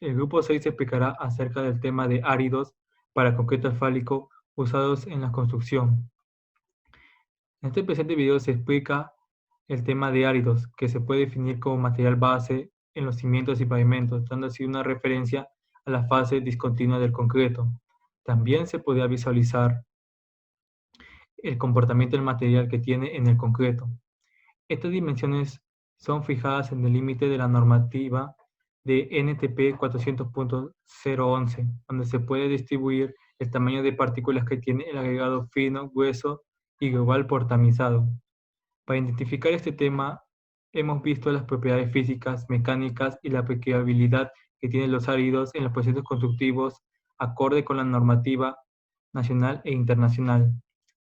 El grupo 6 explicará acerca del tema de áridos para concreto asfáltico usados en la construcción. En este presente video se explica el tema de áridos, que se puede definir como material base en los cimientos y pavimentos, dando así una referencia a la fase discontinua del concreto. También se podría visualizar el comportamiento del material que tiene en el concreto. Estas dimensiones son fijadas en el límite de la normativa de NTP 400.011, donde se puede distribuir el tamaño de partículas que tiene el agregado fino, grueso y global por tamizado. Para identificar este tema, hemos visto las propiedades físicas, mecánicas y la aplicabilidad que tienen los áridos en los procesos constructivos acorde con la normativa nacional e internacional.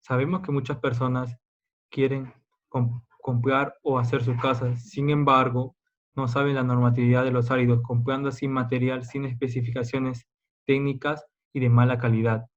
Sabemos que muchas personas quieren comprar o hacer sus casas, sin embargo, no saben la normatividad de los áridos, comprando así material sin especificaciones técnicas y de mala calidad.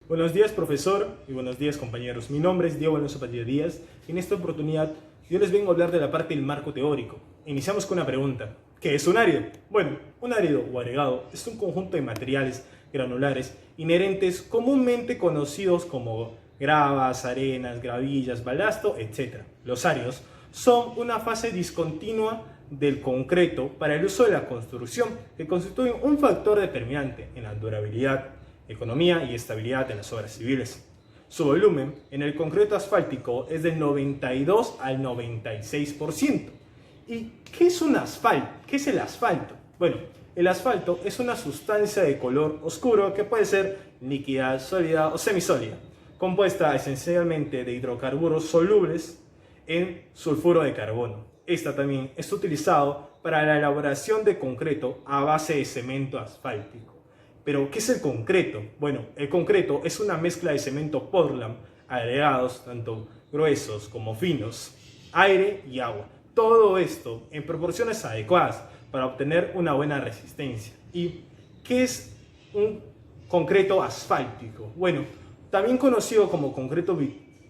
Buenos días, profesor, y buenos días, compañeros. Mi nombre es Diego Alonso Padilla Díaz y en esta oportunidad yo les vengo a hablar de la parte del marco teórico. Iniciamos con una pregunta. ¿Qué es un árido? Bueno, un árido o agregado es un conjunto de materiales granulares inherentes comúnmente conocidos como gravas, arenas, gravillas, balasto, etc. Los áridos son una fase discontinua del concreto para el uso de la construcción que constituyen un factor determinante en la durabilidad, economía y estabilidad en las obras civiles. Su volumen en el concreto asfáltico es del 92 al 96%. ¿Y qué es un asfalto? ¿Qué es el asfalto? Bueno, el asfalto es una sustancia de color oscuro que puede ser líquida, sólida o semisólida, compuesta esencialmente de hidrocarburos solubles en sulfuro de carbono. Esta también es utilizado para la elaboración de concreto a base de cemento asfáltico. Pero, ¿qué es el concreto? Bueno, el concreto es una mezcla de cemento Portland, agregados tanto gruesos como finos, aire y agua. Todo esto en proporciones adecuadas para obtener una buena resistencia. ¿Y qué es un concreto asfáltico? Bueno, también conocido como concreto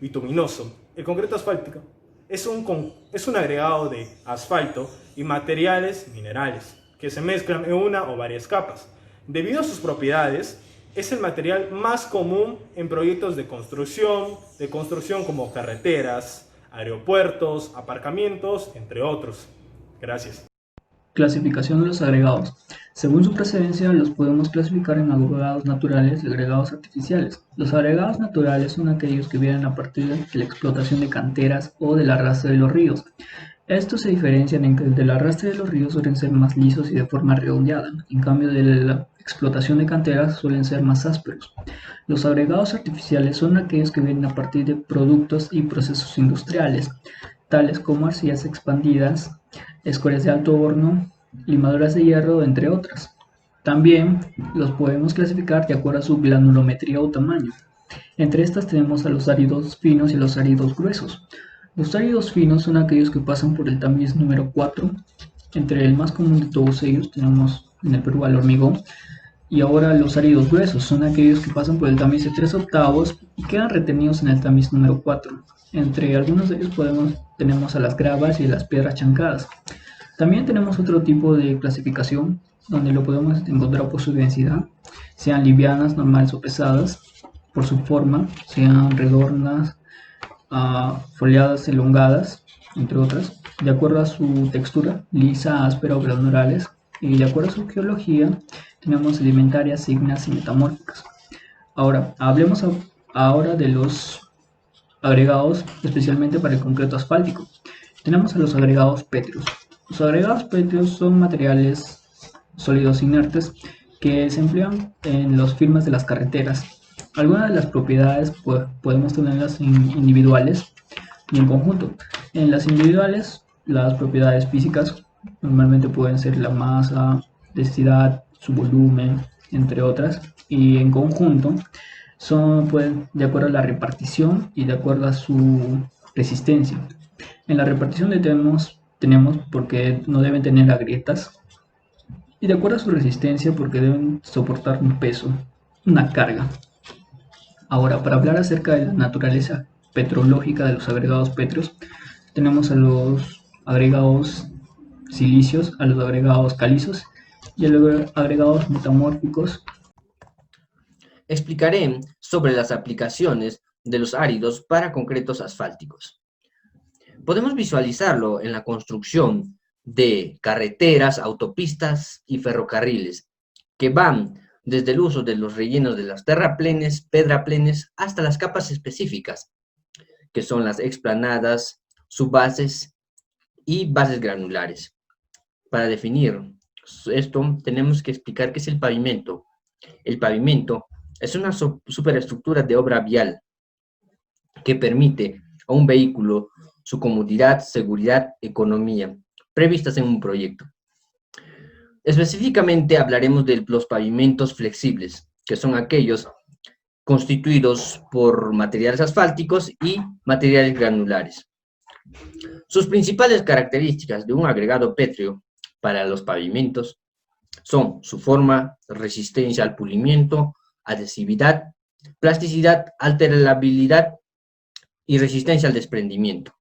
bituminoso, el concreto asfáltico es un agregado de asfalto y materiales minerales que se mezclan en una o varias capas. Debido a sus propiedades, es el material más común en proyectos de construcción como carreteras, aeropuertos, aparcamientos, entre otros. Gracias. Clasificación de los agregados. Según su procedencia, los podemos clasificar en agregados naturales y agregados artificiales. Los agregados naturales son aquellos que vienen a partir de la explotación de canteras o del arrastre de los ríos. Estos se diferencian en que del arrastre de los ríos suelen ser más lisos y de forma redondeada, en cambio de la explotación de canteras suelen ser más ásperos. Los agregados artificiales son aquellos que vienen a partir de productos y procesos industriales, tales como arcillas expandidas, escorias de alto horno, limaduras de hierro, entre otras. También los podemos clasificar de acuerdo a su granulometría o tamaño. Entre estas tenemos a los áridos finos y los áridos gruesos. Los áridos finos son aquellos que pasan por el tamiz número 4. Entre el más común de todos ellos tenemos en el Perú al hormigón. Y ahora los áridos gruesos son aquellos que pasan por el tamiz de 3/8 y quedan retenidos en el tamiz número 4. Entre algunos de ellos tenemos a las gravas y las piedras chancadas. También tenemos otro tipo de clasificación donde lo podemos encontrar por su densidad, sean livianas, normales o pesadas, por su forma, sean redondas, foliadas, elongadas, entre otras, de acuerdo a su textura, lisa, áspera o granulares, y de acuerdo a su geología, tenemos sedimentarias, ígneas y metamórficas. Ahora, hablemos ahora de los agregados, especialmente para el concreto asfáltico. Tenemos a los agregados pétreos. Los agregados pétreos son materiales sólidos inertes que se emplean en las firmas de las carreteras. Algunas de las propiedades podemos tenerlas individuales y en conjunto. En las individuales, las propiedades físicas normalmente pueden ser la masa, densidad, su volumen, entre otras, y en conjunto pueden de acuerdo a la repartición y de acuerdo a su resistencia. En la repartición tenemos porque no deben tener grietas, y de acuerdo a su resistencia porque deben soportar un peso, una carga. Ahora, para hablar acerca de la naturaleza petrológica de los agregados pétreos, tenemos a los agregados silicios, a los agregados calizos y agregados metamórficos. Explicaré sobre las aplicaciones de los áridos para concretos asfálticos. Podemos visualizarlo en la construcción de carreteras, autopistas y ferrocarriles, que van desde el uso de los rellenos de las terraplenes, pedraplenes, hasta las capas específicas, que son las explanadas, subbases y bases granulares. Para definir esto, tenemos que explicar qué es el pavimento. El pavimento es una superestructura de obra vial que permite a un vehículo su comodidad, seguridad, economía, previstas en un proyecto. Específicamente hablaremos de los pavimentos flexibles, que son aquellos constituidos por materiales asfálticos y materiales granulares. Sus principales características de un agregado pétreo para los pavimentos son su forma, resistencia al pulimiento, adhesividad, plasticidad, alterabilidad y resistencia al desprendimiento.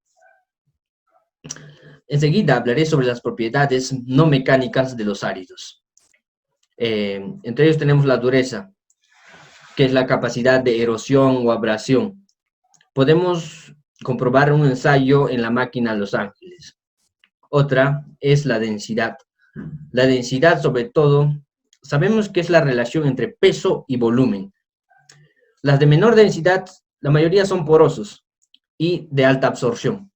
Enseguida hablaré sobre las propiedades no mecánicas de los áridos. Entre ellos tenemos la dureza, que es la capacidad de erosión o abrasión. Podemos comprobar un ensayo en la máquina Los Ángeles. Otra es la densidad. La densidad, sobre todo, sabemos que es la relación entre peso y volumen. Las de menor densidad, la mayoría son porosos y de alta absorción.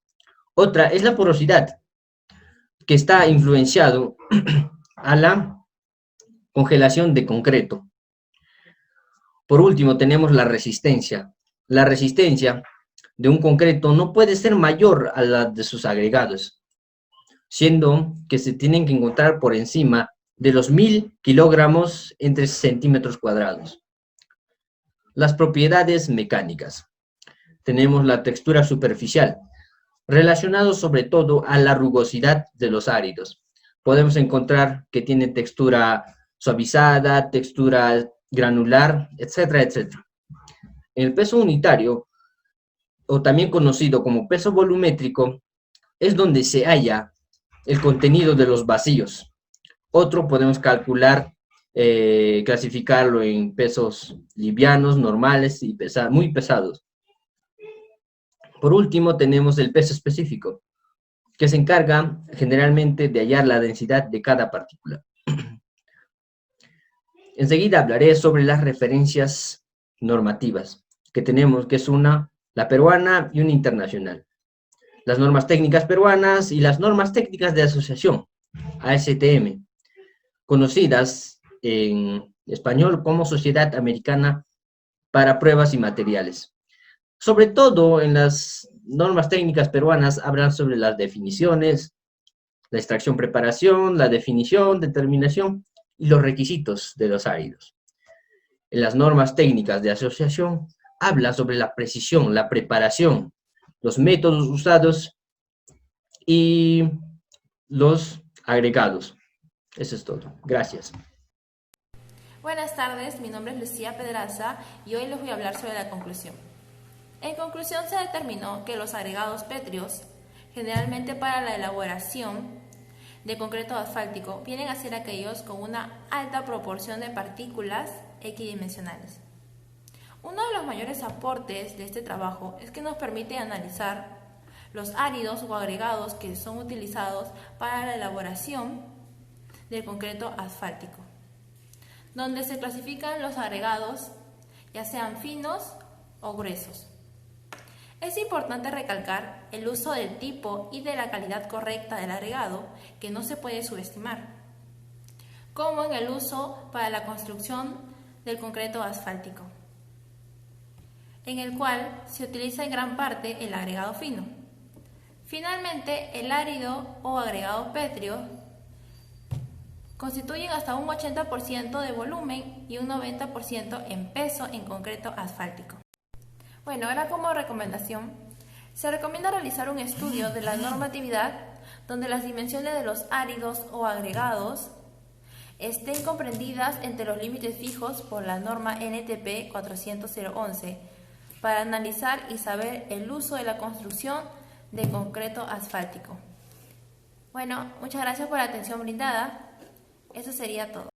Otra es la porosidad, que está influenciado a la congelación de concreto. Por último, tenemos la resistencia. La resistencia de un concreto no puede ser mayor a la de sus agregados, siendo que se tienen que encontrar por encima de los 1000 kilogramos entre centímetros cuadrados. Las propiedades mecánicas. Tenemos la textura superficial, relacionado sobre todo a la rugosidad de los áridos. Podemos encontrar que tiene textura suavizada, textura granular, etcétera, etcétera. El peso unitario, o también conocido como peso volumétrico, es donde se halla el contenido de los vacíos. Otro podemos calcular, clasificarlo en pesos livianos, normales y muy pesados. Por último, tenemos el peso específico, que se encarga generalmente de hallar la densidad de cada partícula. Enseguida hablaré sobre las referencias normativas que tenemos, que es la peruana y una internacional. Las normas técnicas peruanas y las normas técnicas de asociación, ASTM, conocidas en español como Sociedad Americana para Pruebas y Materiales. Sobre todo en las normas técnicas peruanas hablan sobre las definiciones, la extracción, preparación, la definición, determinación y los requisitos de los áridos. En las normas técnicas de asociación habla sobre la precisión, la preparación, los métodos usados y los agregados. Eso es todo. Gracias. Buenas tardes, mi nombre es Lucía Pedraza y hoy les voy a hablar sobre la conclusión. En conclusión, se determinó que los agregados pétreos, generalmente para la elaboración de concreto asfáltico, vienen a ser aquellos con una alta proporción de partículas equidimensionales. Uno de los mayores aportes de este trabajo es que nos permite analizar los áridos o agregados que son utilizados para la elaboración del concreto asfáltico, donde se clasifican los agregados ya sean finos o gruesos. Es importante recalcar el uso del tipo y de la calidad correcta del agregado, que no se puede subestimar, como en el uso para la construcción del concreto asfáltico, en el cual se utiliza en gran parte el agregado fino. Finalmente, el árido o agregado pétreo constituyen hasta un 80% de volumen y un 90% en peso en concreto asfáltico. Bueno, ahora como recomendación, se recomienda realizar un estudio de la normatividad donde las dimensiones de los áridos o agregados estén comprendidas entre los límites fijos por la norma NTP 400-011 para analizar y saber el uso de la construcción de concreto asfáltico. Bueno, muchas gracias por la atención brindada. Eso sería todo.